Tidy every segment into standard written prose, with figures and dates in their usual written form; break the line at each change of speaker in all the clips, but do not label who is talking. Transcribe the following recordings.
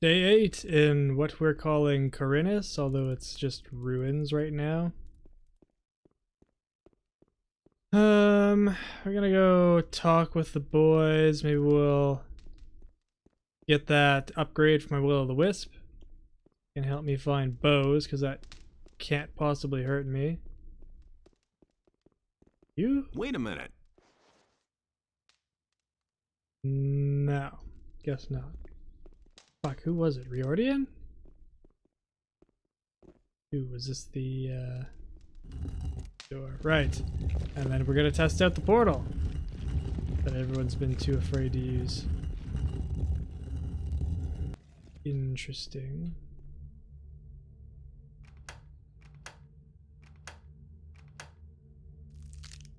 Day 8 in what we're calling Corinus, although it's just ruins right now. We're gonna go talk with the boys. Maybe we'll get that upgrade for my Will-o'-the-Wisp. Can help me find bows, because that can't possibly hurt me. You?
Wait a minute.
No. Guess not. Fuck, who was it? Riordian? Ooh, was this the, door? Right. And then we're gonna test out the portal that everyone's been too afraid to use. Interesting.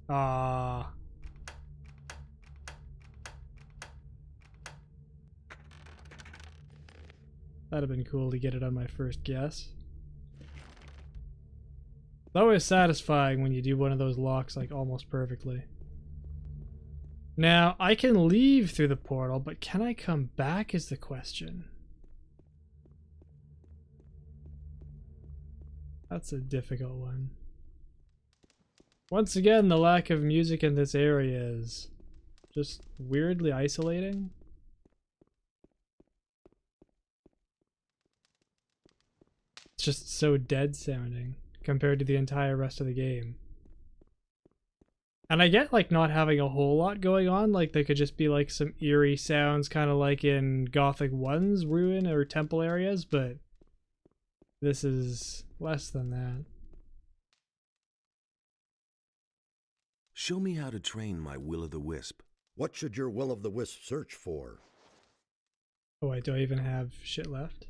Ah. That'd have been cool to get it on my first guess. It's always satisfying when you do one of those locks like almost perfectly. Now, I can leave through the portal, but can I come back is the question. That's a difficult one. Once again, the lack of music in this area is just weirdly isolating. It's just so dead sounding compared to the entire rest of the game. And I get like not having a whole lot going on, like there could just be like some eerie sounds kind of like in Gothic 1's ruin or temple areas, but this is less than that.
Show me how to train my Will-o'-the-Wisp.
What should your Will-o'-the-Wisp search for?
Oh wait, do I even have shit left?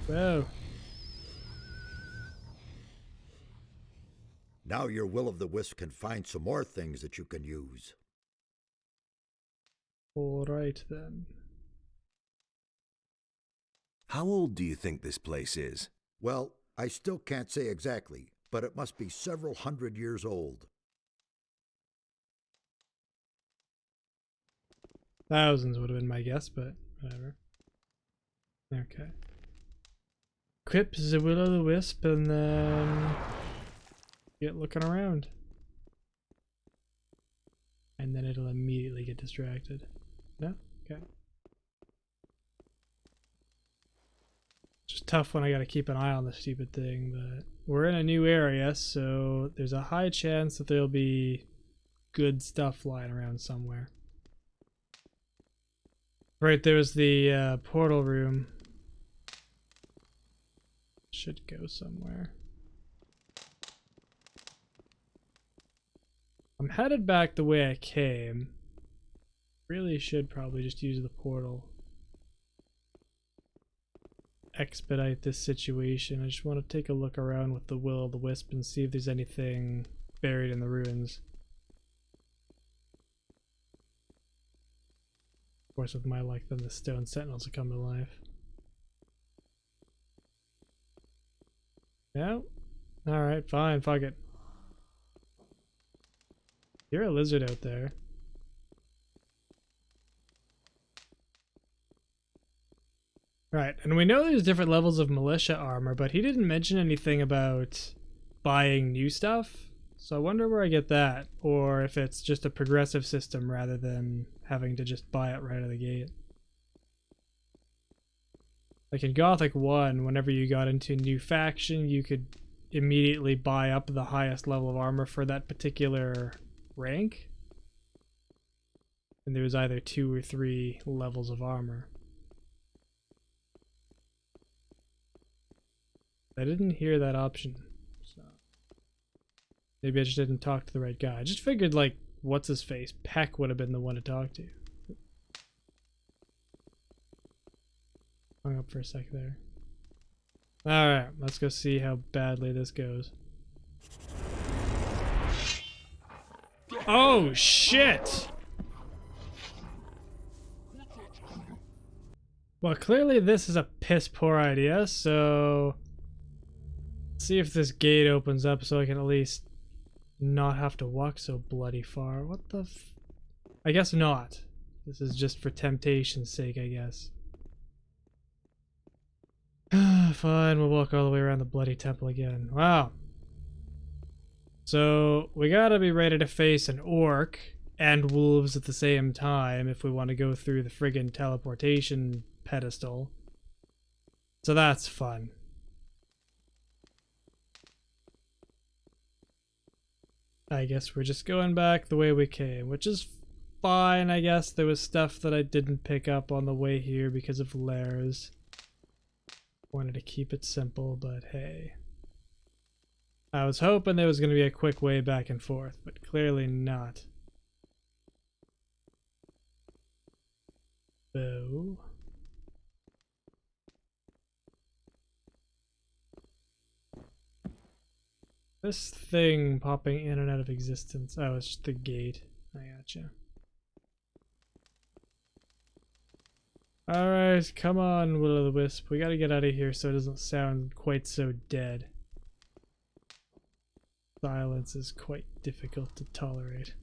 Whoa.
Now your Will-o'-the-Wisp can find some more things that you can use.
Alright then.
How old do you think this place is?
Well, I still can't say exactly, but it must be several hundred years old.
Thousands would have been my guess, but whatever. Okay. Equip the Will-o'-the-Wisp and then get looking around. And then it'll immediately get distracted. No? Okay. It's just tough when I gotta keep an eye on the stupid thing, but we're in a new area, so there's a high chance that there'll be good stuff lying around somewhere. Right, there's the portal room. Should go somewhere. I'm headed back the way I came. Really should probably just use the portal. Expedite this situation. I just want to take a look around with the Will-o'-the-Wisp and see if there's anything buried in the ruins. Of course, with my luck, then the stone sentinels will come to life. No? Alright, fine, fuck it. You're a lizard out there. Right, and we know there's different levels of militia armor, but he didn't mention anything about buying new stuff. So I wonder where I get that, or if it's just a progressive system rather than having to just buy it right out of the gate. Like in Gothic 1, whenever you got into a new faction, you could immediately buy up the highest level of armor for that particular rank. And there was either 2 or 3 levels of armor. I didn't hear that option, so maybe I just didn't talk to the right guy. I just figured, like, what's his face? Peck would have been the one to talk to. Hung up for a sec there. Alright, let's go see how badly this goes. Oh, shit! Well, clearly this is a piss poor idea, so let's see if this gate opens up so I can at least not have to walk so bloody far. What the f... I guess not. This is just for temptation's sake, I guess. Fine, we'll walk all the way around the bloody temple again. Wow. So, we gotta be ready to face an orc and wolves at the same time if we want to go through the friggin' teleportation pedestal. So that's fun. I guess we're just going back the way we came, which is fine, I guess. There was stuff that I didn't pick up on the way here because of lairs. Wanted to keep it simple, but hey. I was hoping there was going to be a quick way back and forth, but clearly not. So... this thing popping in and out of existence. Oh, it's just the gate. I gotcha. Alright, come on, Will-o'-the-Wisp. We gotta get out of here so it doesn't sound quite so dead. Silence is quite difficult to tolerate.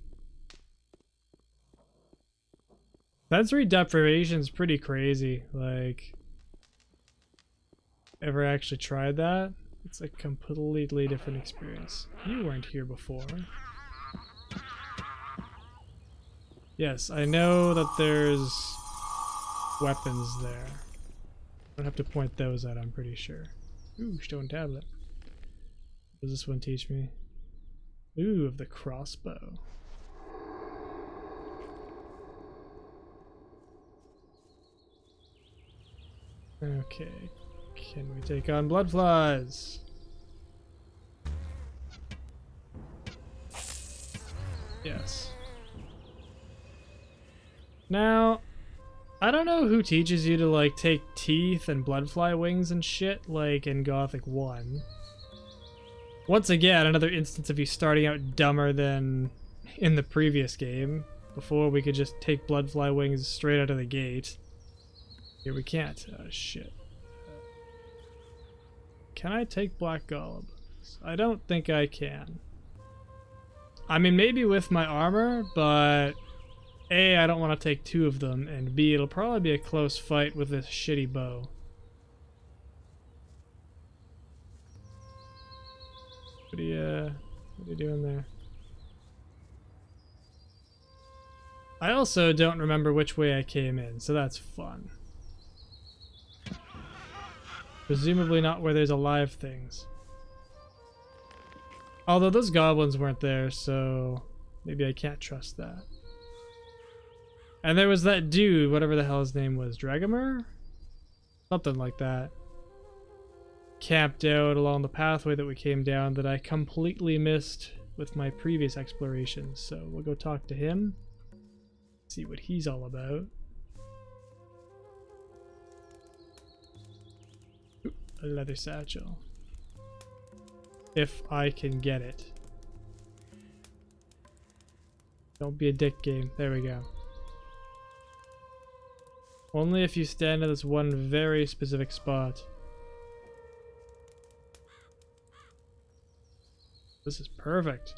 Sensory deprivation's pretty crazy. Like, ever actually tried that? It's a completely different experience. You weren't here before. Yes, I know that there's weapons there. I don't have to point those out, I'm pretty sure. Ooh, stone tablet. What does this one teach me? Ooh, of the crossbow. Okay. Can we take on bloodflies? Yes. Now, I don't know who teaches you to like take teeth and bloodfly wings and shit like in Gothic 1. Once again, another instance of you starting out dumber than in the previous game. Before we could just take bloodfly wings straight out of the gate. Here we can't. Oh shit. Can I take black golem? I don't think I can. I mean, maybe with my armor, but A, I don't want to take two of them, and B, it'll probably be a close fight with this shitty bow. What are you doing there? I also don't remember which way I came in, so that's fun. Presumably not where there's alive things. Although those goblins weren't there, so maybe I can't trust that. And there was that dude, whatever the hell his name was, Dragomir? Something like that. Camped out along the pathway that we came down that I completely missed with my previous explorations. So we'll go talk to him, see what he's all about. A leather satchel. If I can get it. Don't be a dick, game. There we go. Only if you stand in this one very specific spot. This is perfect.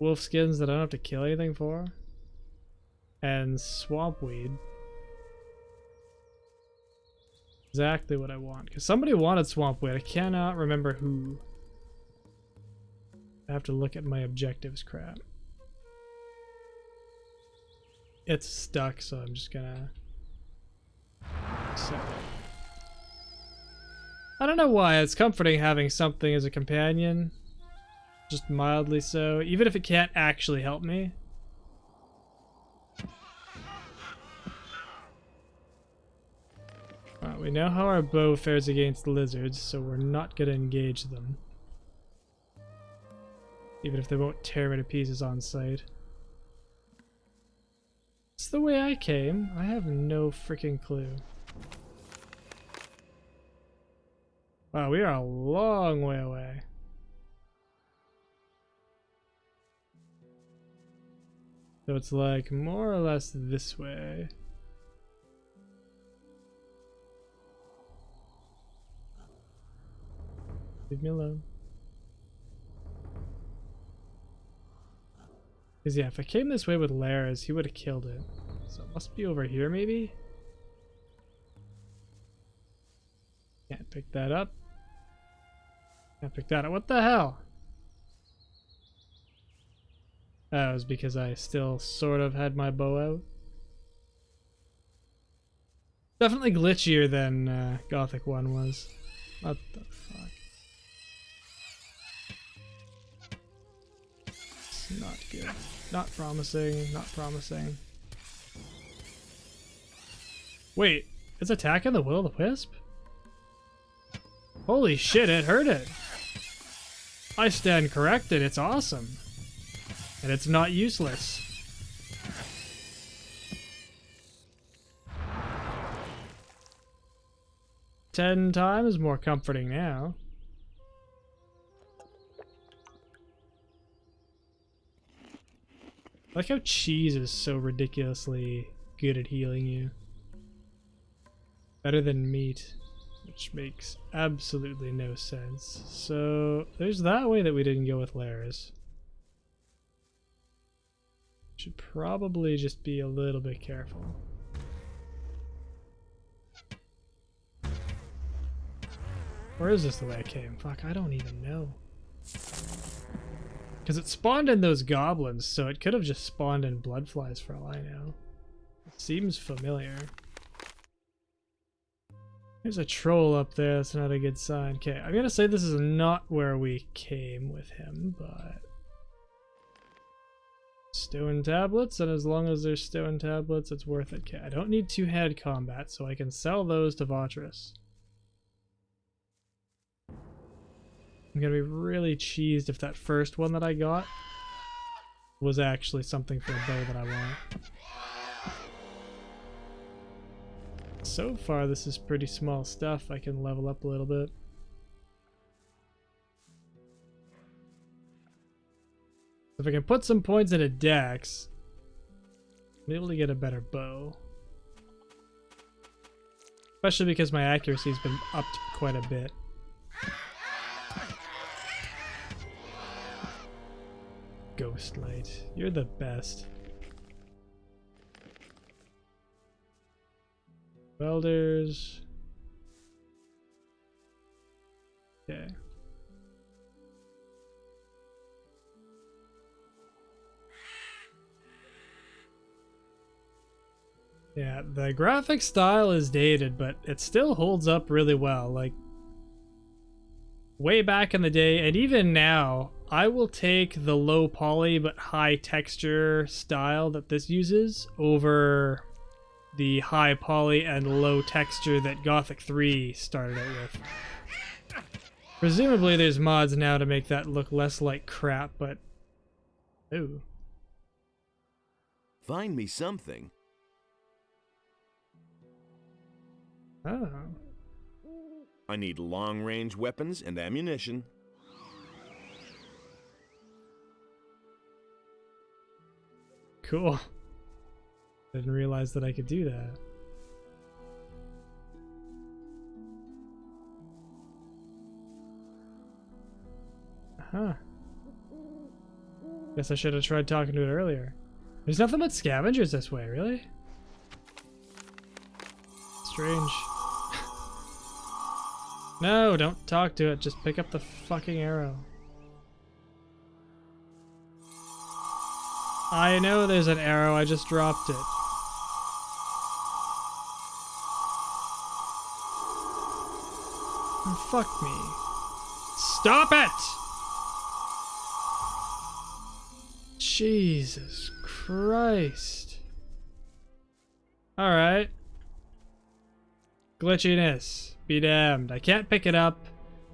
Wolf skins that I don't have to kill anything for. And swamp weed. Exactly what I want. Because somebody wanted swamp weed. I cannot remember who. I have to look at my objectives crap. It's stuck, so I'm just gonna accept it. I don't know why. It's comforting having something as a companion. Just mildly so. Even if it can't actually help me. We know how our bow fares against lizards, so we're not going to engage them. Even if they won't tear me to pieces on sight. It's the way I came. I have no freaking clue. Wow, we are a long way away. So it's like more or less this way. Leave me alone. Because yeah, if I came this way with Lairs, he would have killed it. So it must be over here maybe? Can't pick that up. Can't pick that up. What the hell? That was because I still sort of had my bow out. Definitely glitchier than Gothic 1 was. What the fuck? It's not good. Not promising. Not promising. Wait, it's attacking the Will-o'-the-Wisp? Holy shit, it hurt it. I stand corrected, it's awesome. And it's not useless. Ten times more comforting now. I like how cheese is so ridiculously good at healing you. Better than meat, which makes absolutely no sense. So there's that way that we didn't go with Lairs. Should probably just be a little bit careful. Or is this the way I came? Fuck, I don't even know. Because it spawned in those goblins, so it could have just spawned in bloodflies for all I know. It seems familiar. There's a troll up there, that's not a good sign. Okay, I'm gonna say this is not where we came with him, but... Stone tablets, and as long as there's stone tablets, it's worth it. Okay, I don't need two-handed combat, so I can sell those to Votris. I'm gonna be really cheesed if that first one that I got was actually something for a bow that I want. So far, this is pretty small stuff. I can level up a little bit. If I can put some points into Dex, I'm able to get a better bow. Especially because my accuracy's been upped quite a bit. Ghostlight, you're the best. Welders. Okay. Yeah, the graphic style is dated, but it still holds up really well. Like, way back in the day, and even now, I will take the low poly but high texture style that this uses over the high poly and low texture that Gothic 3 started out with. Presumably there's mods now to make that look less like crap, but... Ooh.
Find me something.
Oh.
I need long-range weapons and ammunition.
Cool. Didn't realize that I could do that. Huh. Guess I should have tried talking to it earlier. There's nothing but scavengers this way, really? Strange. No, don't talk to it. Just pick up the fucking arrow. I know there's an arrow. I just dropped it. Oh, fuck me. Stop it! Jesus Christ. Alright. Glitchiness. Be damned. I can't pick it up.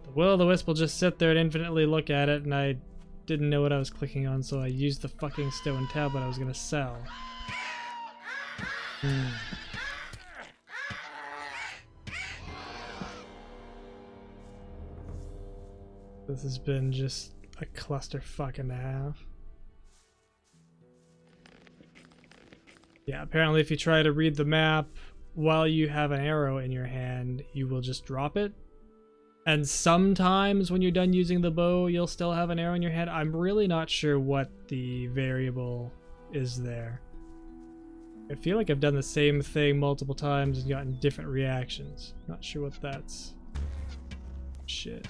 The Will-o'-the-Wisp will just sit there and infinitely look at it, and I didn't know what I was clicking on, so I used the fucking stone tablet I was gonna sell. This has been just a clusterfuck and a half. Yeah, apparently if you try to read the map while you have an arrow in your hand, you will just drop it. And sometimes when you're done using the bow, you'll still have an arrow in your head. I'm really not sure what the variable is there. I feel like I've done the same thing multiple times and gotten different reactions. Not sure what that's. Shit.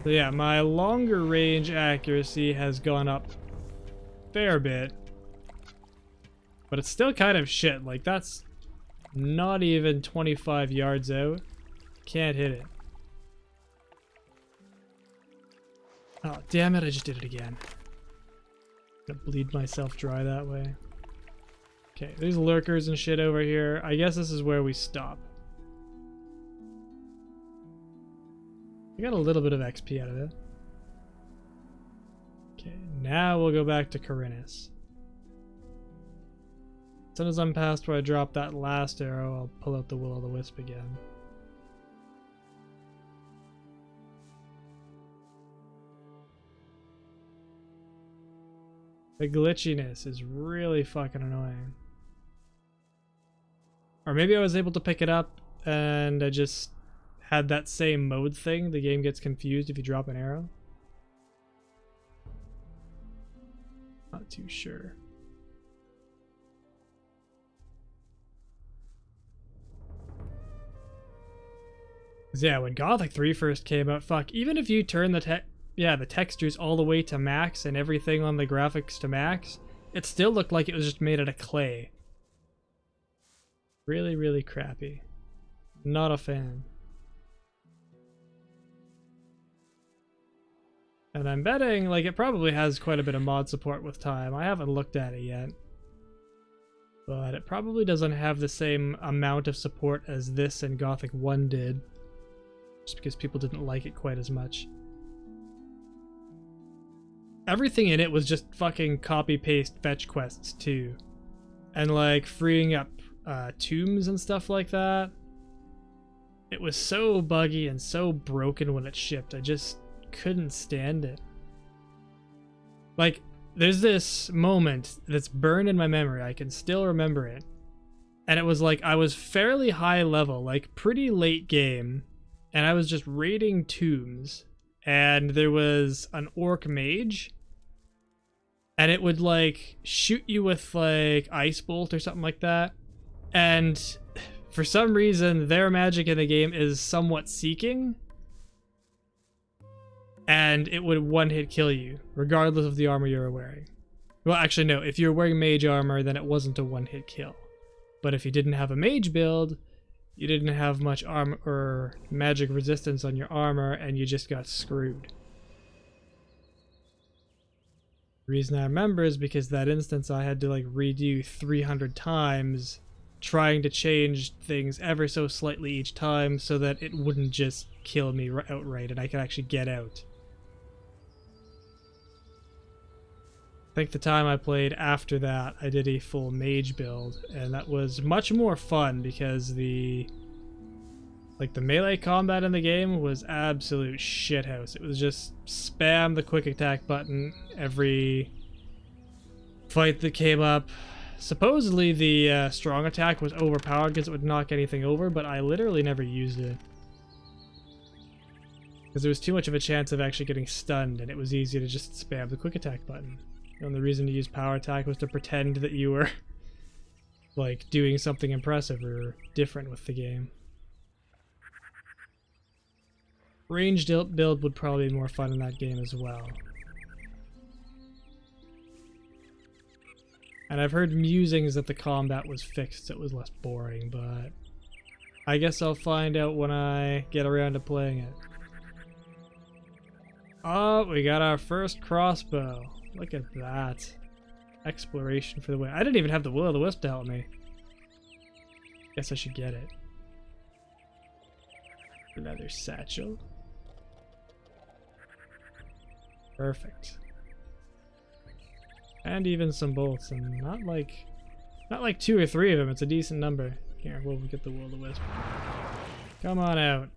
So yeah, my longer range accuracy has gone up a fair bit. But it's still kind of shit. Like, that's not even 25 yards out. Can't hit it. Oh, damn it, I just did it again. I'm gonna bleed myself dry that way. Okay, there's lurkers and shit over here. I guess this is where we stop. I got a little bit of XP out of it. Okay, now we'll go back to Corinus. As soon as I'm past where I dropped that last arrow, I'll pull out the Will-o'-the-Wisp again. The glitchiness is really fucking annoying. Or maybe I was able to pick it up and I just had that same mode thing. The game gets confused if you drop an arrow. Not too sure. 'Cause yeah, when Gothic 3 first came out, fuck, even if you turn the textures all the way to max and everything on the graphics to max, it still looked like it was just made out of clay. Really, really crappy. Not a fan. And I'm betting, like, it probably has quite a bit of mod support with time. I haven't looked at it yet. But it probably doesn't have the same amount of support as this and Gothic 1 did. Just because people didn't like it quite as much. Everything in it was just fucking copy-paste fetch quests too. And like freeing up tombs and stuff like that. It was so buggy and so broken when it shipped. I just couldn't stand it. Like, there's this moment that's burned in my memory. I can still remember it. And it was like I was fairly high level, like pretty late game. And I was just raiding tombs, and there was an orc mage, and it would like shoot you with like ice bolt or something like that. And for some reason, their magic in the game is somewhat seeking, and it would one-hit kill you, regardless of the armor you were wearing. Well, actually, no. If you were wearing mage armor, then it wasn't a one-hit kill. But if you didn't have a mage build, you didn't have much armor or magic resistance on your armor, and you just got screwed. The reason I remember is because that instance I had to like redo 300 times, trying to change things ever so slightly each time so that it wouldn't just kill me outright and I could actually get out. I think the time I played after that, I did a full mage build, and that was much more fun because the melee combat in the game was absolute shithouse. It was just spam the quick attack button every fight that came up. Supposedly the strong attack was overpowered because it would knock anything over, but I literally never used it. Because there was too much of a chance of actually getting stunned, and it was easy to just spam the quick attack button. And the reason to use power attack was to pretend that you were like doing something impressive or different with the game. Ranged build would probably be more fun in that game as well. And I've heard musings that the combat was fixed so it was less boring, but I guess I'll find out when I get around to playing it. Oh, we got our first crossbow. Look at that. Exploration for the way. I didn't even have the Will-o'-the-Wisp to help me. Guess I should get it. Another satchel. Perfect. And even some bolts, and not like 2 or 3 of them. It's a decent number. Here, we'll get the Will-o'-the-Wisp. Come on out.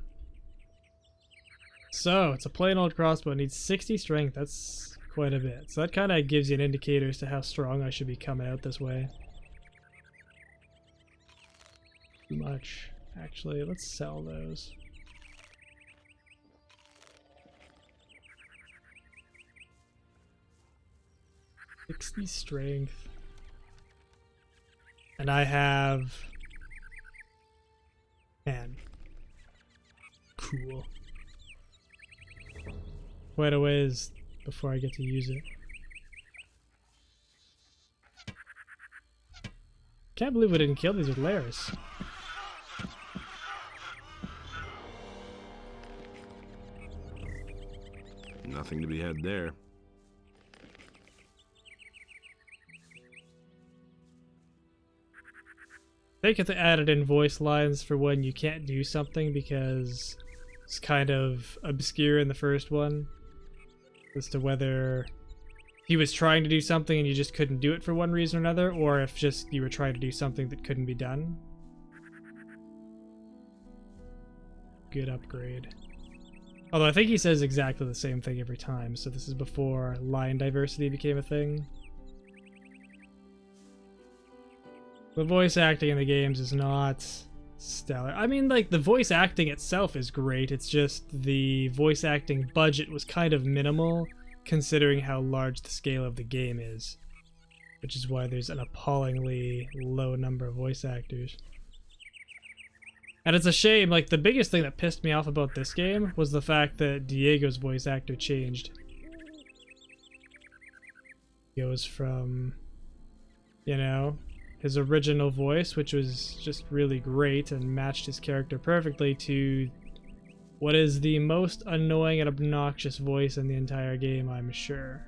So, it's a plain old crossbow. It needs 60 strength. That's quite a bit. So that kind of gives you an indicator as to how strong I should be coming out this way. Too much. Actually, let's sell those. 60 strength. And I have... Man. Cool. Quite a ways before I get to use it. Can't believe we didn't kill these with layers.
Nothing to be had there.
They could have added in voice lines for when you can't do something because it's kind of obscure in the first one as to whether he was trying to do something and you just couldn't do it for one reason or another, or if just you were trying to do something that couldn't be done. Good upgrade. Although I think he says exactly the same thing every time, so this is before line diversity became a thing. The voice acting in the games is not stellar. I mean, like, the voice acting itself is great, it's just the voice acting budget was kind of minimal considering how large the scale of the game is, which is why there's an appallingly low number of voice actors. And it's a shame, like, the biggest thing that pissed me off about this game was the fact that Diego's voice actor changed. He goes from, you know, his original voice, which was just really great and matched his character perfectly, to what is the most annoying and obnoxious voice in the entire game, I'm sure.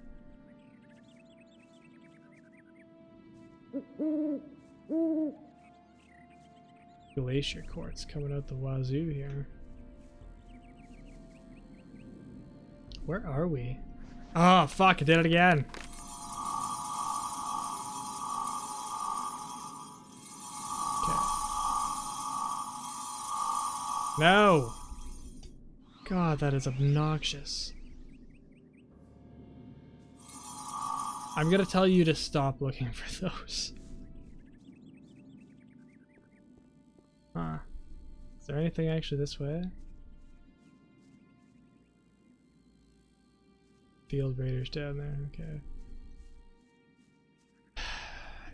Glacier quartz coming out the wazoo here. Where are we? Oh, fuck, I did it again. Okay. No! God, that is obnoxious. I'm gonna tell you to stop looking for those. Huh. Is there anything actually this way? Field raiders down there, okay.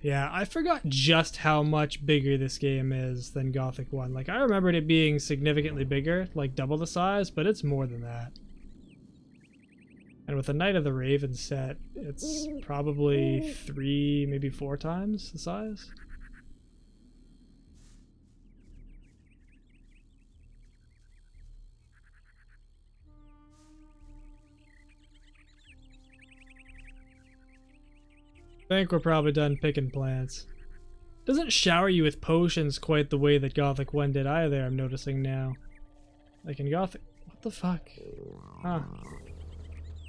Yeah, I forgot just how much bigger this game is than Gothic 1. Like, I remembered it being significantly bigger, like double the size, but it's more than that. And with the Knight of the Raven set, it's probably 3, maybe 4 times the size. I think we're probably done picking plants. Doesn't shower you with potions quite the way that Gothic 1 did either, I'm noticing now. Like in Gothic... What the fuck? Huh.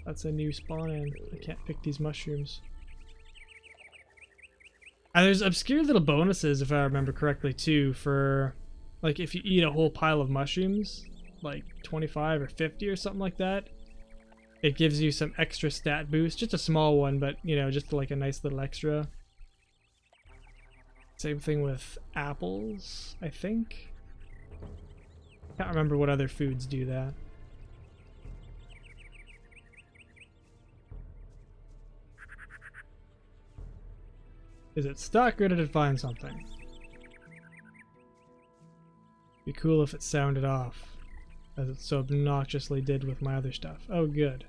That's a new spawn in. I can't pick these mushrooms. And there's obscure little bonuses, if I remember correctly, too, for... Like, if you eat a whole pile of mushrooms, like 25 or 50 or something like that, it gives you some extra stat boost, just a small one, but, you know, just like a nice little extra. Same thing with apples, I think. Can't remember what other foods do that. Is it stuck or did it find something? Be cool if it sounded off, as it so obnoxiously did with my other stuff. Oh, good.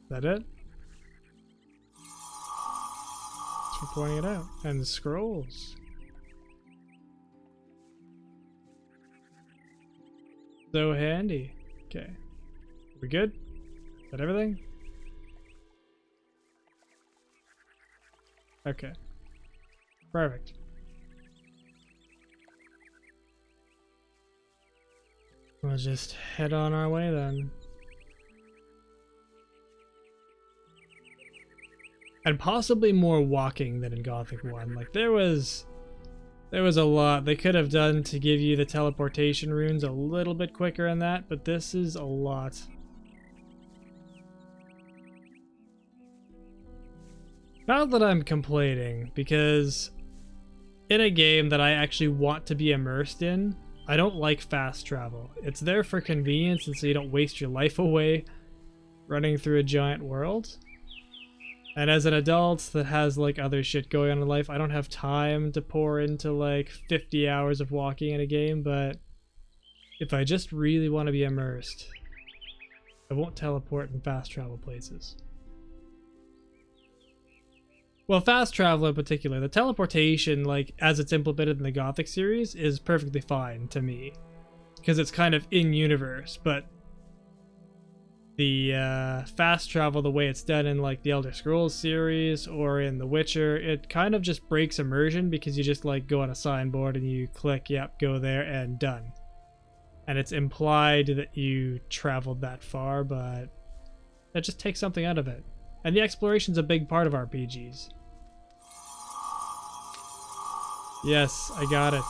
Is that it? Thanks for pointing it out. And the scrolls. So handy. Okay. We good? Is that everything? Okay. Perfect. We'll just head on our way then. And possibly more walking than in Gothic 1. Like, there was a lot they could have done to give you the teleportation runes a little bit quicker in that, but this is a lot. Not that I'm complaining, because in a game that I actually want to be immersed in, I don't like fast travel. It's there for convenience and so you don't waste your life away, running through a giant world. And as an adult that has like other shit going on in life, I don't have time to pour into like 50 hours of walking in a game, but if I just really want to be immersed, I won't teleport in fast travel places. Well, fast travel in particular, the teleportation, like as it's implemented in the Gothic series, is perfectly fine to me. Because it's kind of in-universe, but the fast travel, the way it's done in like the Elder Scrolls series or in The Witcher, it kind of just breaks immersion because you just like go on a signboard and you click, yep, go there and done. And it's implied that you traveled that far, but that just takes something out of it. And the exploration's a big part of RPGs. Yes, I got it.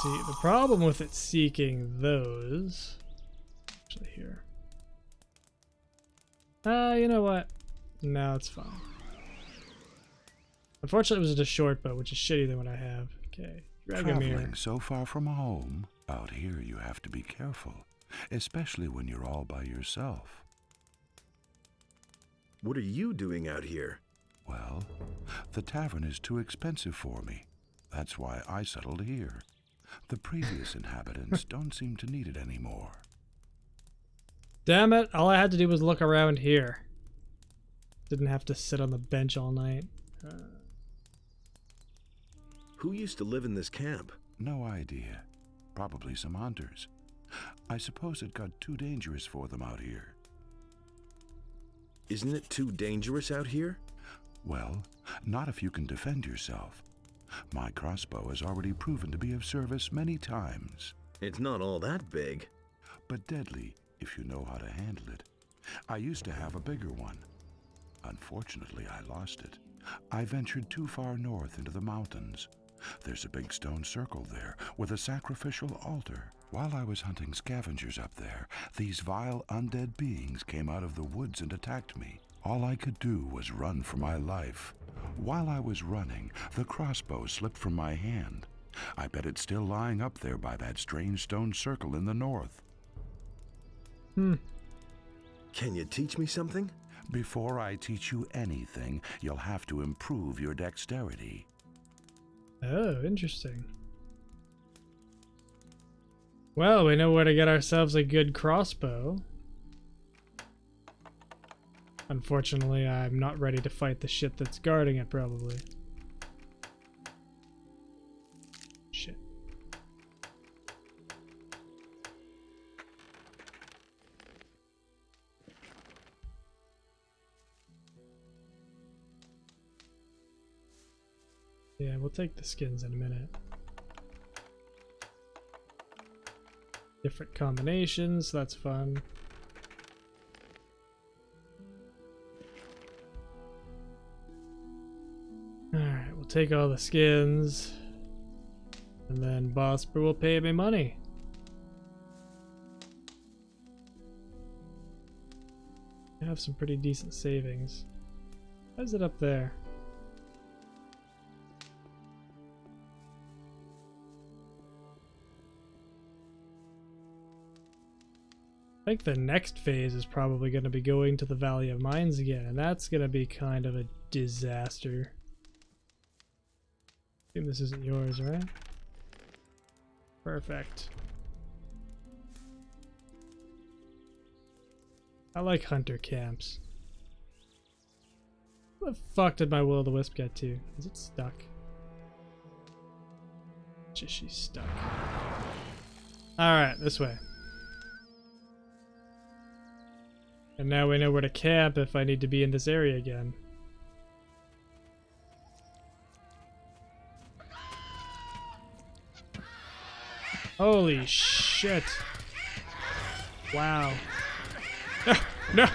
See, the problem with it seeking those... Actually here. You know what? No, it's fine. Unfortunately, it was just a short bow, which is shitty than what I have. Okay, Dragomir.
Traveling so far from home, out here you have to be careful, especially when you're all by yourself.
What are you doing out here?
Well, the tavern is too expensive for me. That's why I settled here. The previous inhabitants don't seem to need it anymore.
Damn it, all I had to do was look around here. Didn't have to sit on the bench all night.
Who used to live in this camp?
No idea. Probably some hunters. I suppose it got too dangerous for them out here.
Isn't it too dangerous out here?
Well, not if you can defend yourself. My crossbow has already proven to be of service many times.
It's not all that big.
But deadly if you know how to handle it. I used to have a bigger one. Unfortunately, I lost it. I ventured too far north into the mountains. There's a big stone circle there with a sacrificial altar. While I was hunting scavengers up there, these vile undead beings came out of the woods and attacked me. All I could do was run for my life. While I was running, the crossbow slipped from my hand. I bet it's still lying up there by that strange stone circle in the north.
Can you teach me something?
Before I teach you anything, you'll have to improve your dexterity.
Oh, interesting. Well, we know where to get ourselves a good crossbow. Unfortunately, I'm not ready to fight the shit that's guarding it, probably. Shit. Yeah, we'll take the skins in a minute. Different combinations, that's fun. Alright, we'll take all the skins. And then Bosper will pay me money. I have some pretty decent savings. Why is it up there? I think the next phase is probably going to be going to the Valley of Mines again, and that's going to be kind of a disaster. I think this isn't yours, right? Perfect. I like hunter camps. Where the fuck did my will-o'-the-wisp get to? Is it stuck? Just she's stuck. Alright, this way. And now we know where to camp if I need to be in this area again. Holy shit. Wow. No! No!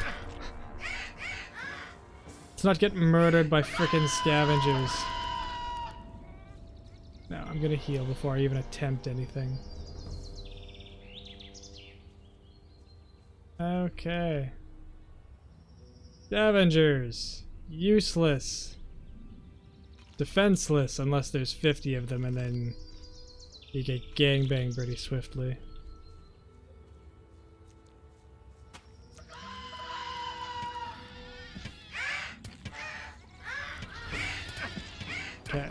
Let's not get murdered by frickin' scavengers. No, I'm gonna heal before I even attempt anything. Okay. Scavengers. Useless. defenseless unless there's 50 of them, and then you get gangbanged pretty swiftly. Okay.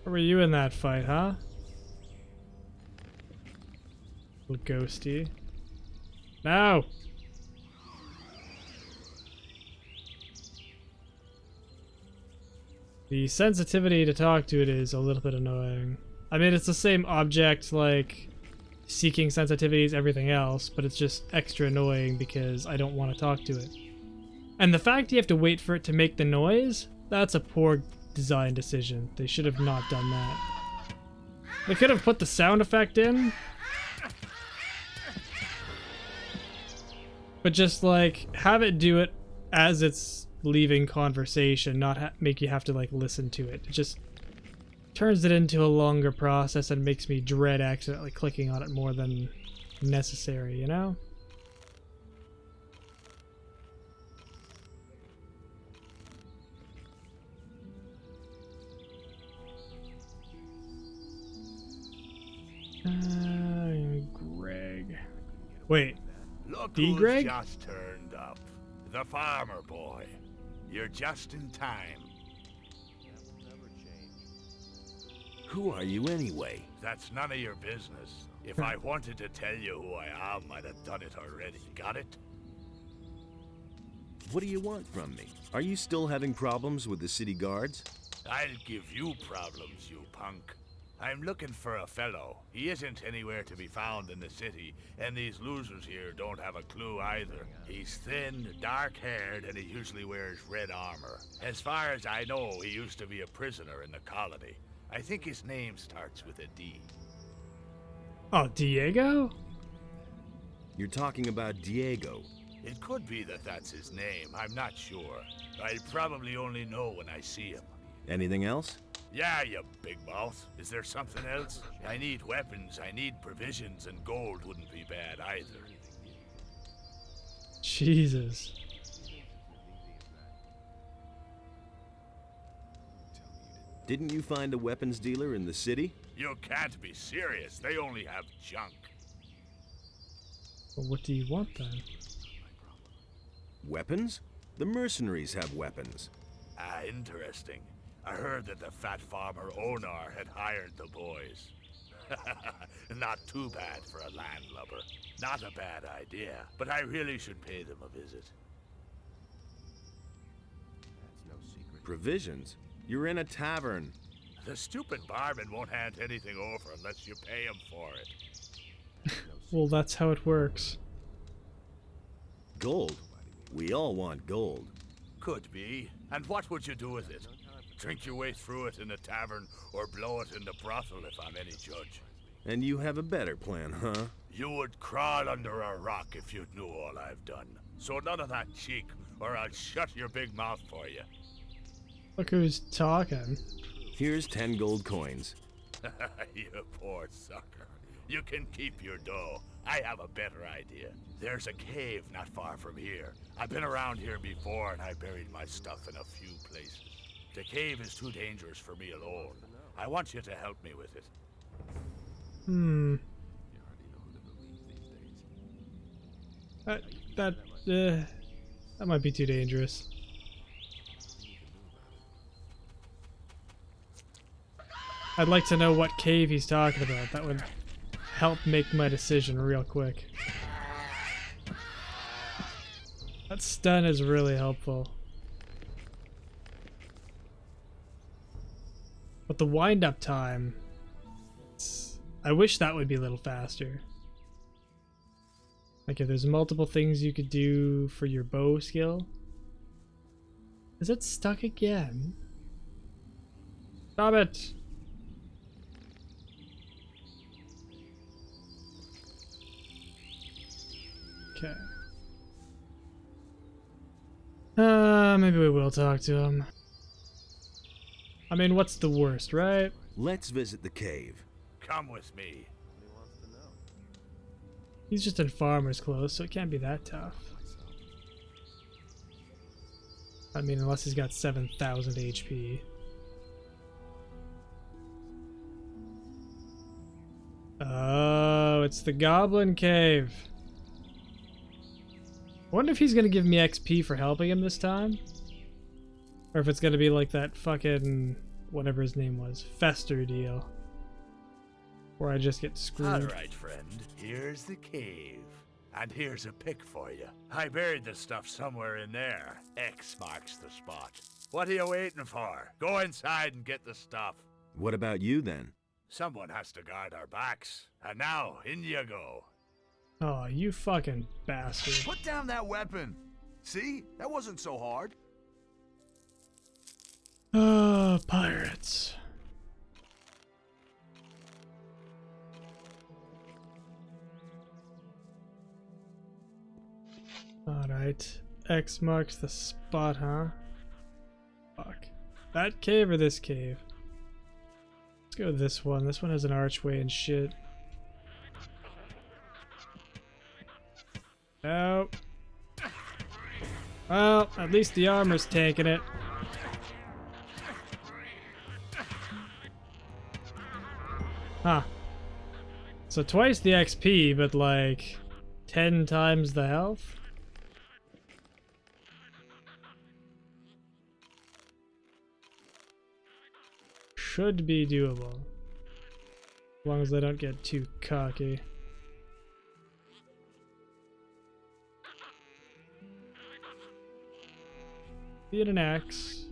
Where were you in that fight, huh? Little ghosty. No! The sensitivity to talk to it is a little bit annoying. I mean, it's the same object, like, seeking sensitivities, everything else, but it's just extra annoying because I don't want to talk to it. And the fact you have to wait for it to make the noise, that's a poor design decision. They should have not done that. They could have put the sound effect in, but just like have it do it as it's leaving conversation, not make you have to like listen to it. It just turns it into a longer process and makes me dread accidentally clicking on it more than necessary, you know? Greg. Wait.
Look
D.
who's
Greg?
just turned up. The farmer boy. You're just in time.
Who are you anyway?
That's none of your business. If I wanted to tell you who I am, I'd have done it already. Got it?
What do you want from me? Are you still having problems with the city guards?
I'll give you problems, you punk. I'm looking for a fellow. He isn't anywhere to be found in the city, and these losers here don't have a clue either. He's thin, dark-haired, and he usually wears red armor. As far as I know, he used to be a prisoner in the colony. I think his name starts with a D.
Oh, Diego?
You're talking about Diego.
It could be that that's his name. I'm not sure. I'll probably only know when I see him.
Anything else?
Yeah, you big mouth. Is there something else? I need weapons, I need provisions, and gold wouldn't be bad either.
Jesus.
Didn't you find a weapons dealer in the city?
You can't be serious. They only have junk.
Well, what do you want then?
Weapons? The mercenaries have weapons.
Ah, interesting. I heard that the fat farmer Onar had hired the boys. Not too bad for a landlubber. Not a bad idea, but I really should pay them a visit.
Provisions? You're in a tavern.
The stupid barman won't hand anything over unless you pay him for it.
Well, that's how it works.
Gold? We all want gold.
Could be. And what would you do with it? Drink your way through it in a tavern, or blow it in the brothel if I'm any judge.
And you have a better plan, huh?
You would crawl under a rock if you knew all I've done. So none of that cheek, or I'll shut your big mouth for you.
Look who's talking.
Here's 10 gold coins.
You poor sucker. You can keep your dough. I have a better idea. There's a cave not far from here. I've been around here before, and I buried my stuff in a few places. The cave is too dangerous for me alone. I want you to help me with it.
That might be too dangerous. I'd like to know what cave he's talking about. That would help make my decision real quick. That stun is really helpful. But the wind-up time, I wish that would be a little faster. Like if there's multiple things you could do for your bow skill. Is it stuck again? Stop it! Okay. Maybe we will talk to him. I mean, what's the worst, right?
Let's visit the cave.
Come with me.
He's just in farmer's clothes, so it can't be that tough. I mean, unless he's got 7,000 HP. Oh, it's the Goblin Cave. I wonder if he's gonna give me XP for helping him this time? Or if it's gonna be like that fucking, whatever his name was, Fester deal. Where I just get screwed.
Alright, friend. Here's the cave. And here's a pick for you. I buried the stuff somewhere in there. X marks the spot. What are you waiting for? Go inside and get the stuff.
What about you then?
Someone has to guard our backs. And now, in you go.
Oh, you fucking bastard.
Put down that weapon. See? That wasn't so hard.
Oh, pirates. Alright. X marks the spot, huh? Fuck. That cave or this cave? Let's go with this one. This one has an archway and shit. Oh. Well, at least the armor's taking it. Huh. So twice the XP, but like 10 times the health? Should be doable. As long as I don't get too cocky. Need an axe.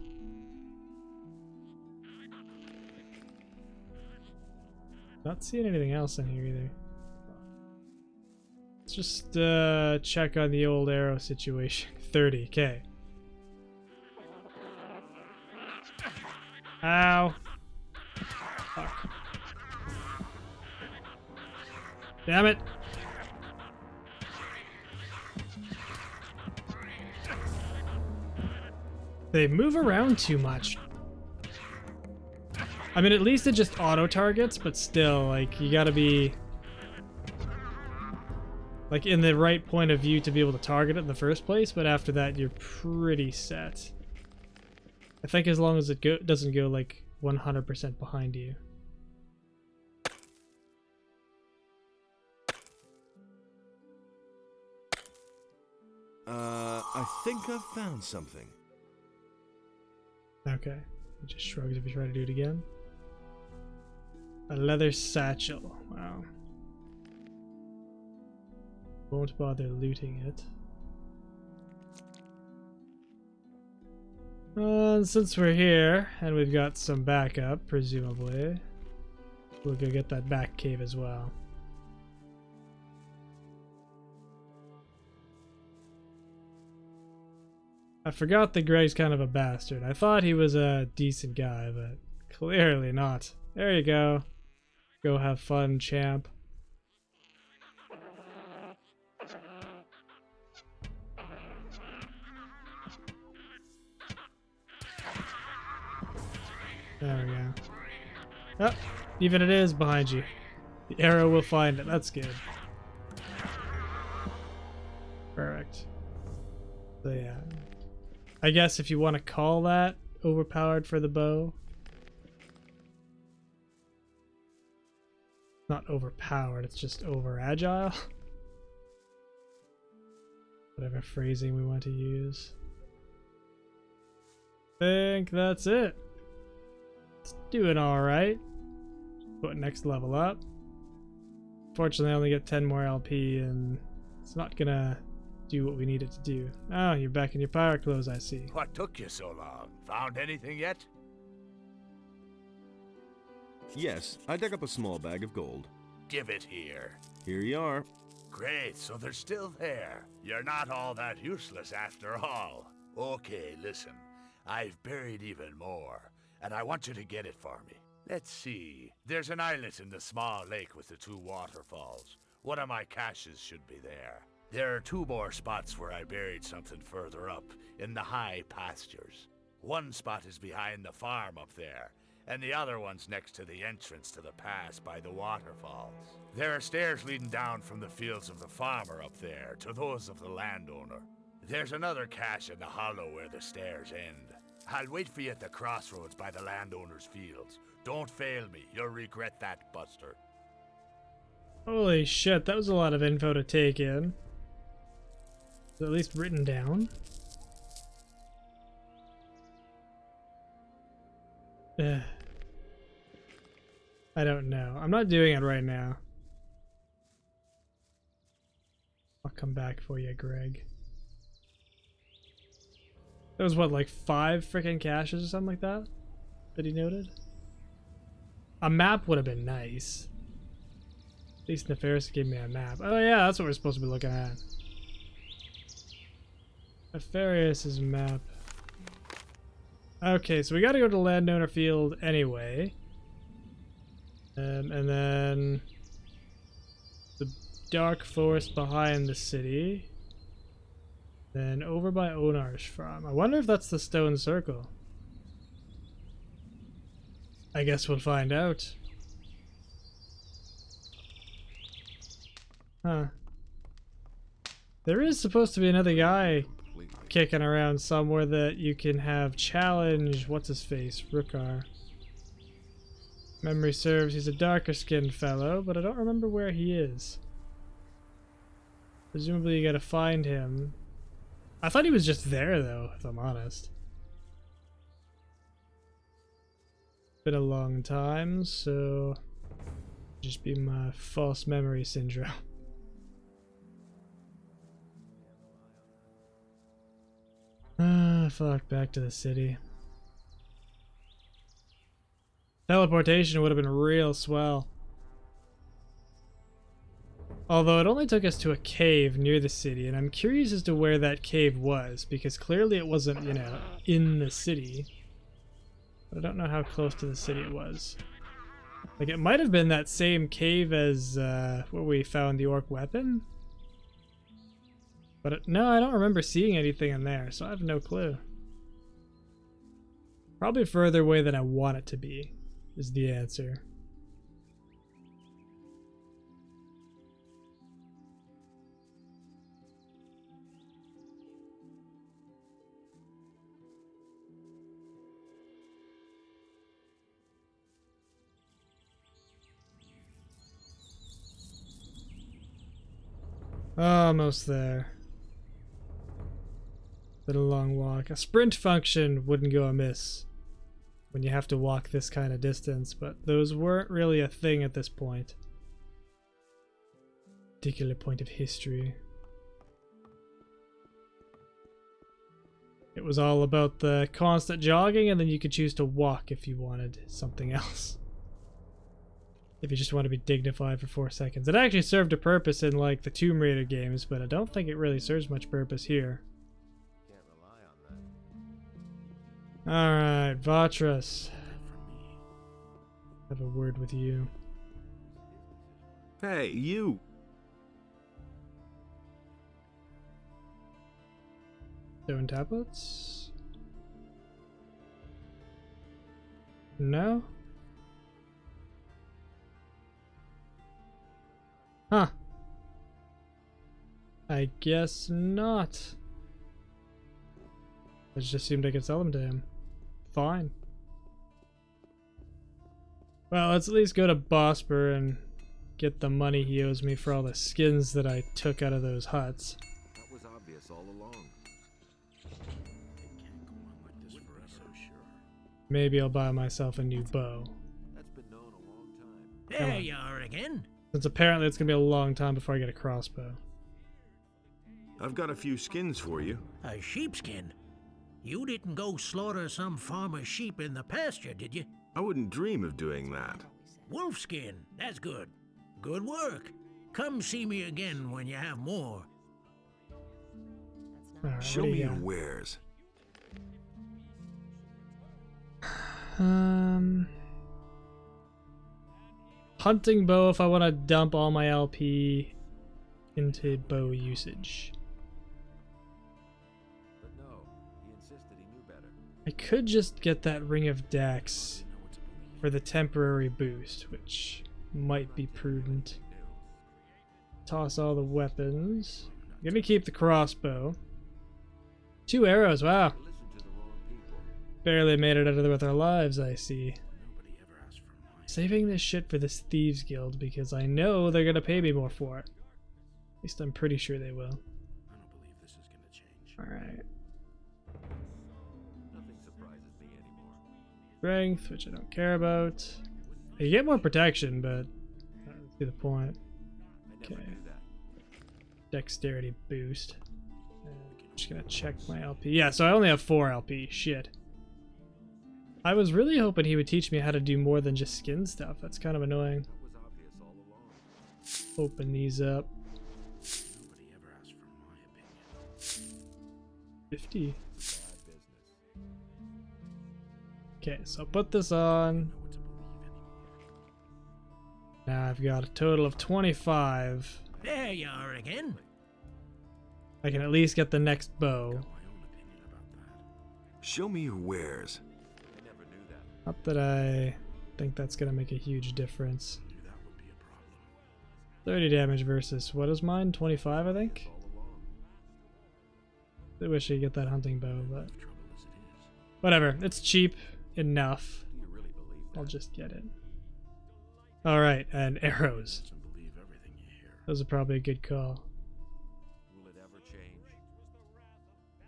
Not seeing anything else in here either. Let's just check on the old arrow situation. 30, okay. Ow. Fuck. Damn it. They move around too much. I mean, at least it just auto-targets, but still, like, you gotta be like in the right point of view to be able to target it in the first place, but after that you're pretty set. I think as long as it doesn't go like 100% behind you.
I think I've found something.
Okay. He just shrugs if you try to do it again. A leather satchel. Wow. Won't bother looting it. And since we're here, and we've got some backup, presumably, we'll go get that back cave as well. I forgot that Greg's kind of a bastard. I thought he was a decent guy, but clearly not. There you go. Go have fun, champ. There we go. Oh, even it is behind you. The arrow will find it. That's good. Perfect. So yeah. I guess if you want to call that overpowered for the bow. Not overpowered, it's just over agile. Whatever phrasing we want to use. Think that's it. It's doing alright. Put next level up. Fortunately I only get 10 more LP and it's not gonna do what we need it to do. Oh, you're back in your pirate clothes, I see.
What took you so long? Found anything yet?
Yes, I dug up a small bag of gold.
Give it here.
Here you are.
Great, so they're still there. You're not all that useless after all. Okay, listen. I've buried even more, and I want you to get it for me. Let's see. There's an islet in the small lake with the 2 waterfalls. One of my caches should be there. There are 2 more spots where I buried something further up, in the high pastures. One spot is behind the farm up there, and the other one's next to the entrance to the pass by the waterfalls. There are stairs leading down from the fields of the farmer up there to those of the landowner. There's another cache in the hollow where the stairs end. I'll wait for you at the crossroads by the landowner's fields. Don't fail me. You'll regret that, Buster.
Holy shit, that was a lot of info to take in. Is it at least written down? Ugh. I don't know. I'm not doing it right now. I'll come back for you, Greg. That was what, like 5 freaking caches or something like that? That he noted? A map would have been nice. At least Nefarious gave me a map. Oh yeah, that's what we're supposed to be looking at. Nefarious' map. Okay, so we gotta go to the landowner field anyway. And then the dark forest behind the city. Then over by Onar's farm. I wonder if that's the stone circle. I guess we'll find out. Huh. There is supposed to be another guy kicking around somewhere that you can have challenge. What's his face? Rookar. Memory serves, he's a darker skinned fellow, but I don't remember where he is. Presumably you gotta find him. I thought he was just there though, if I'm honest. Been a long time, so just be my false memory syndrome. Ah, fuck, back to the city. Teleportation would have been real swell. Although it only took us to a cave near the city, and I'm curious as to where that cave was, because clearly it wasn't, you know, in the city. But I don't know how close to the city it was. Like, it might have been that same cave as where we found the orc weapon. But no, I don't remember seeing anything in there, so I have no clue. Probably further away than I want it to be, is the answer. Almost there. Been a long walk. A sprint function wouldn't go amiss when you have to walk this kind of distance, but those weren't really a thing at this point. Particular point of history. It was all about the constant jogging, and then you could choose to walk if you wanted something else. If you just want to be dignified for 4 seconds. It actually served a purpose in like the Tomb Raider games, but I don't think it really serves much purpose here.
Can't rely on that.
Alright, Vatras. Have a word with you.
Hey, you!
Stone tablets? No? Huh. I guess not. It just seemed I could sell them to him. Fine. Well, let's at least go to Bosper and get the money he owes me for all the skins that I took out of those huts.
That was obvious all along.
Maybe I'll buy myself a new bow.
That's been known a long time.
There you are again.
Since apparently it's gonna be a long time before I get a crossbow.
I've got a few skins for you.
A sheepskin. You didn't go slaughter some farmer's sheep in the pasture, did you?
I wouldn't dream of doing that.
Wolfskin. That's good. Good work. Come see me again when you have more.
Alright,
Show
what do
me
you
your
got?
wares.
Hunting bow if I want to dump all my LP into bow usage.
But no, he insisted he knew better.
I could just get that Ring of Dex for the temporary boost, which might be prudent. Toss all the weapons. I'm gonna keep the crossbow. 2 arrows, wow. Barely made it out of there with our lives, I see. Saving this shit for this Thieves Guild because I know they're gonna pay me more for it. At least I'm pretty sure they will. Alright. Strength, which I don't care about. You get more protection, but I don't see the point. Okay. Dexterity boost. Just gonna check my LP. Yeah, so I only have 4 LP. Shit. I was really hoping he would teach me how to do more than just skin stuff. That's kind of annoying. Open these up. 50. Okay, so put this on. Now I've got a total of 25.
There you are again.
I can at least get the next bow.
Show me your wares.
Not that I think that's gonna make a huge difference. 30 damage versus, what is mine? 25, I think? I wish I could get that hunting bow, but whatever. It's cheap enough. I'll just get it. Alright, and arrows. Those are probably a good call.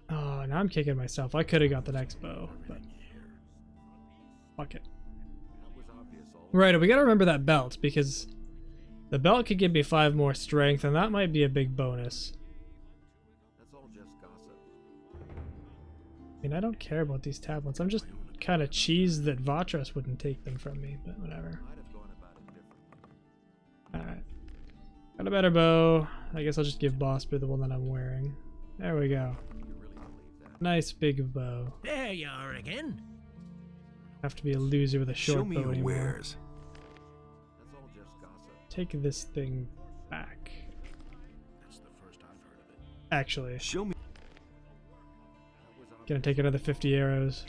Oh, now I'm kicking myself. I could have got the next bow, but fuck it. Right, we gotta remember that belt, because the belt could give me 5 more strength, and that might be a big bonus. I mean, I don't care about these tablets. I'm just kind of cheesed that Vatras wouldn't take them from me, but whatever. Alright. Got a better bow. I guess I'll just give Bosper the one that I'm wearing. There we go. Nice big bow.
There you are again.
Have to be a loser with a short
Show me
bow
your
anymore.
wares.
Take this thing back. Actually,
Show me.
gonna take another 50 arrows.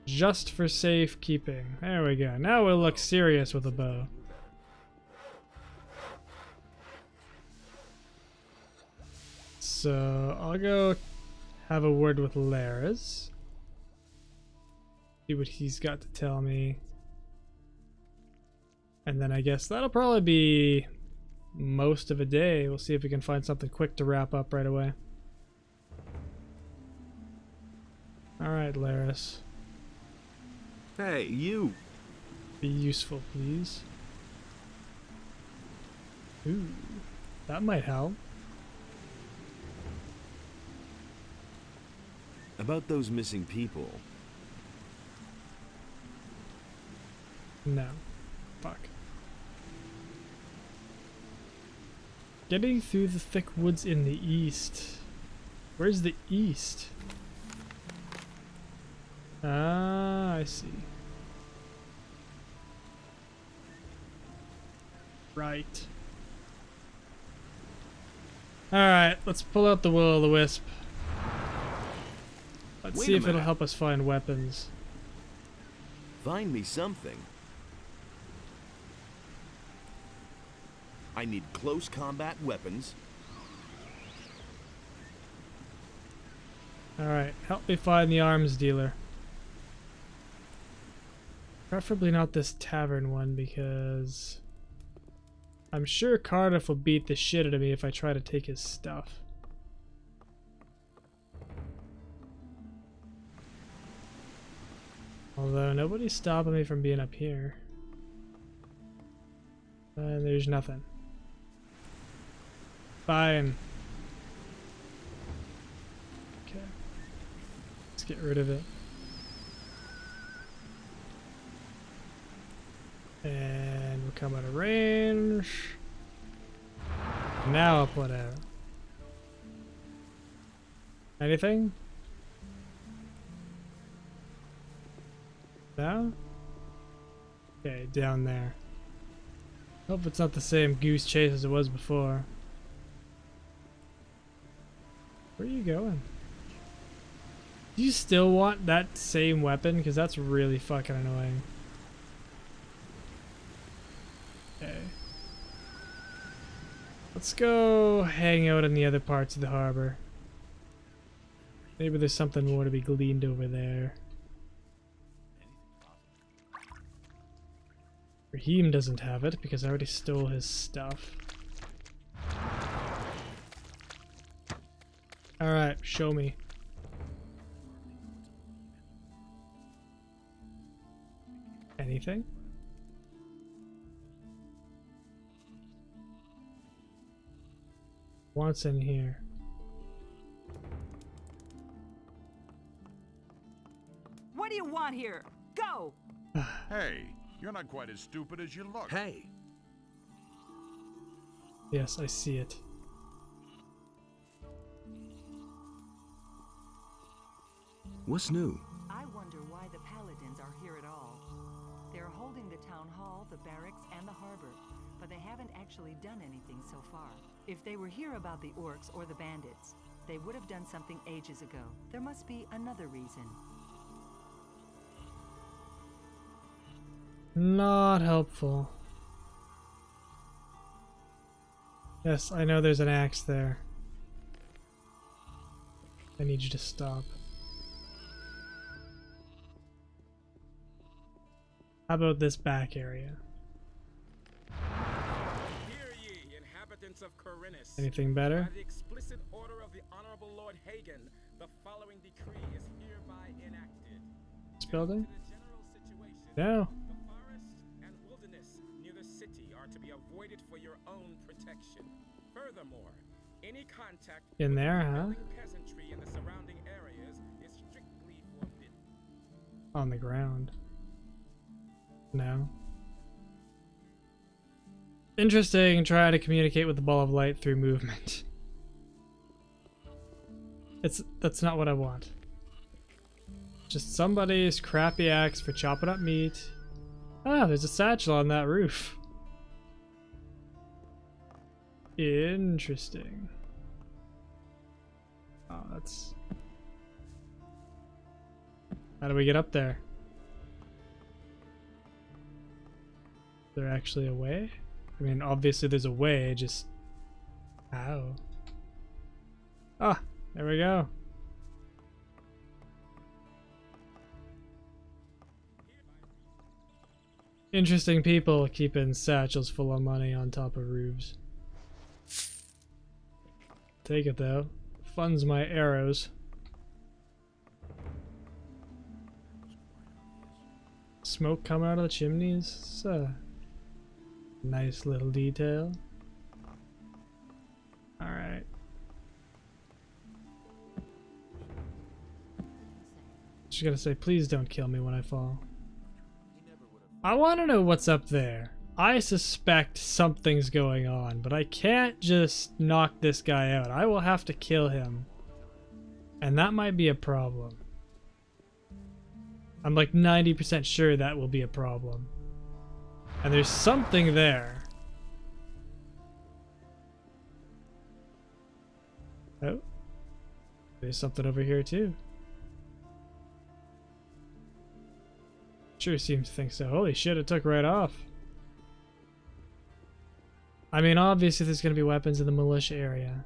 Just for safekeeping. There we go. Now we'll look serious with a bow. So I'll go have a word with Laris. See what he's got to tell me. And then I guess that'll probably be most of a day. We'll see if we can find something quick to wrap up right away. Alright, Laris.
Hey, you.
Be useful, please. Ooh, that might help.
About those missing people.
No. Fuck. Getting through the thick woods in the east. Where's the east? Ah, I see. Right. Alright, let's pull out the will-o'-the-wisp. Let's see if it'll help us find weapons.
Find me something. I need close combat weapons.
Alright, help me find the arms dealer. Preferably not this tavern one, because I'm sure Cardiff will beat the shit out of me if I try to take his stuff. Although nobody's stopping me from being up here. And there's nothing. Fine. Okay. Let's get rid of it. And we'll come out of range. Now I'll put out. Anything? No? Okay, down there. Hope it's not the same goose chase as it was before. Where are you going? Do you still want that same weapon? Because that's really fucking annoying. Okay. Let's go hang out in the other parts of the harbor. Maybe there's something more to be gleaned over there. Raheem doesn't have it because I already stole his stuff. Alright, show me. Anything? What's in here?
What do you want here? Go!
Hey, you're not quite as stupid as you look.
Hey,
Yes, I see it.
what's new?
I wonder why the paladins are here at all. They're holding the town hall, the barracks, and the harbor, but they haven't actually done anything so far. If they were here about the orcs or the bandits, they would have done something ages ago. There must be another reason.
Not helpful. Yes, I know there's an axe there. I need you to stop. How about this back area?
Hear ye, inhabitants of Corinus.
Anything better?
By the explicit order of the Honorable Lord Hagen, the following decree is hereby enacted.
This building?
Due to the general situation,
No.
the forest and wilderness near the city are to be avoided for your own protection. Furthermore, any contact
In
with
there,
the
huh?
rebelling peasantry in the surrounding areas is strictly forbidden.
On the ground. No. Interesting, try to communicate with the ball of light through movement. That's not what I want. Just somebody's crappy axe for chopping up meat. Ah, there's a satchel on that roof. Interesting. Oh, that's... How do we get up there? Is there actually a way? I mean, obviously there's a way, just... How? Ah, there we go. Interesting people keeping satchels full of money on top of roofs. Take it though. Funds my arrows. Smoke coming out of the chimneys. It's a nice little detail. Alright. Just gotta say, please don't kill me when I fall. I want to know what's up there. I suspect something's going on, but I can't just knock this guy out. I will have to kill him. And that might be a problem. I'm like 90% sure that will be a problem. And there's something there. Oh. There's something over here too. Sure seems to think so. Holy shit, it took right off. I mean, obviously there's going to be weapons in the militia area.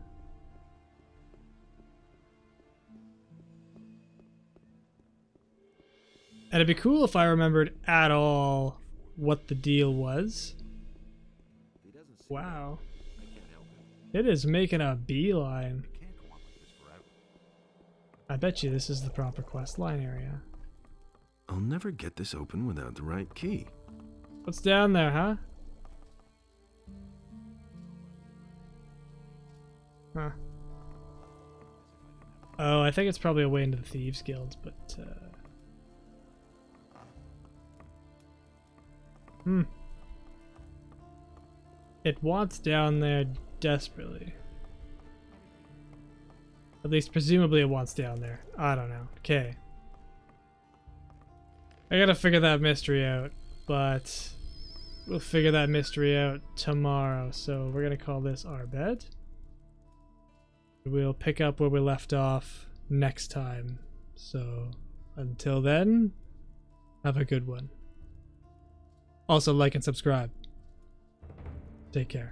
And it'd be cool if I remembered at all what the deal was. Wow. It is making a beeline. I bet you this is the proper quest line area.
I'll never get this open without the right key.
What's down there, huh? Huh. Oh, I think it's probably a way into the Thieves Guild, but it wants down there desperately. At least presumably it wants down there. I don't know. Okay. I gotta figure that mystery out, but we'll figure that mystery out tomorrow. So we're gonna call this our bed. We'll pick up where we left off next time. So until then, have a good one. Also, like and subscribe. Take care.